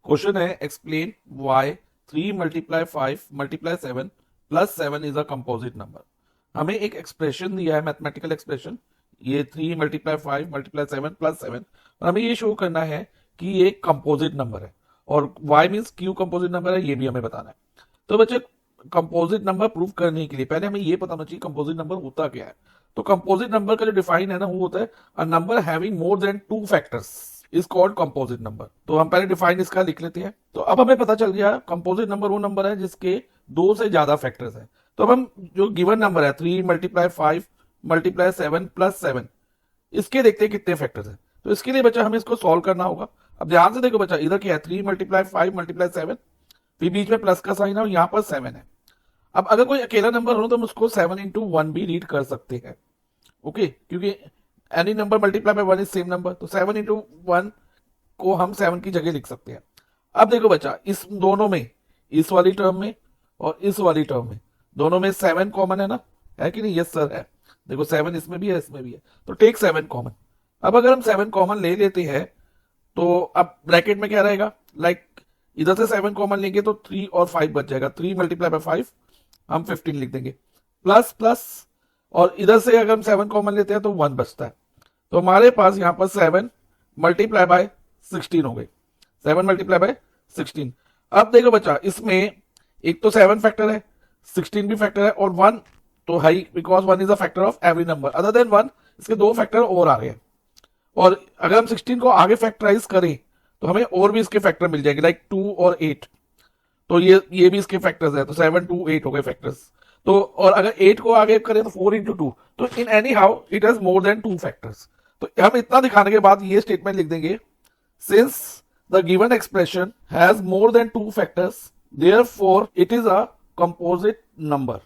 Question है explain why 3 multiply 5 multiply 7 plus 7 is a composite number. हमें एक expression दिया है, मैथमेटिकल एक्सप्रेशन, ये 3 मल्टीप्लाई 5 मल्टीप्लाई 7 प्लस 7, और हमें ये शो करना है कि ये एक कंपोजिट नंबर है और y means Q composite number है, ये भी हमें बताना है। तो बच्चे कंपोजिट नंबर प्रूव करने के लिए पहले हमें ये पता होना चाहिए कंपोजिट नंबर होता क्या है। तो कंपोजिट नंबर का जो डिफाइन है ना, वो होता है a number having more than 2 factors is called composite number. तो हम पहले डिफाइन इसका लिख लेते हैं। तो अब हमें पता चल गया कंपोजिट नंबर वो नंबर है जिसके 2 से ज्यादा फैक्टर्स है। तो अब हम जो गिवन नंबर है 3 मल्टीप्लाई 5 मल्टीप्लाई 7 प्लस 7, इसके देखते हैं कितने फैक्टर्स है। तो इसके लिए बच्चा हमें इसको सॉल्व करना होगा। अब ध्यान से देखो बच्चा, इधर क्या है 3 मल्टीप्लाई 5 मल्टीप्लाई 7, फिर बीच में प्लस का साइन है और यहाँ पर 7 है। अब अगर कोई अकेला नंबर हो तो हम उसको 7 इंटू 1 भी रीड कर सकते हैं, ओके, क्योंकि any number multiply by 1 is same number. तो 7 इंटू 1 को हम 7 की जगह लिख सकते हैं। अब देखो बच्चा, इस दोनों में, इस वाली टर्म में और इस वाली टर्म में, दोनों में 7 कॉमन है ना, है कि नहीं? यस सर है। देखो 7 इसमें भी है, इसमें भी है, तो टेक 7 कॉमन। अब अगर हम 7 कॉमन ले लेते हैं तो अब ब्रैकेट में क्या रहेगा, लाइक इधर से 7 कॉमन लेंगे तो 3 और 5 बच जाएगा। 3 मल्टीप्लाई बाय 5 हम 15 लिख देंगे, प्लस प्लस, और इधर से अगर हम 7 कॉमन लेते हैं तो 1 बचता है। तो हमारे पास यहाँ पर 7 मल्टीप्लाई बाय 16 हो गई, 7 मल्टीप्लाई बाय 16। अब देखो बच्चा, इसमें एक तो 7 फैक्टर है, 16 भी फैक्टर है, और 1 तो है ही, because 1 is a factor of every number other than 1। इसके 2 फैक्टर और आ रहे हैं, और अगर हम 16 को आगे फैक्टराइज करें तो हमें और भी इसके फैक्टर मिल जाएंगे, लाइक 2 और 8। तो ये भी इसके फैक्टर्स है, तो 7 2 8 हो गए फैक्टर्स। तो और अगर 8 को आगे करें तो 4 इंटू 2, तो in any how it has more than 2 factors. तो हम इतना दिखाने के बाद ये स्टेटमेंट लिख देंगे, since the given expression has more than 2 factors therefore it is a composite number.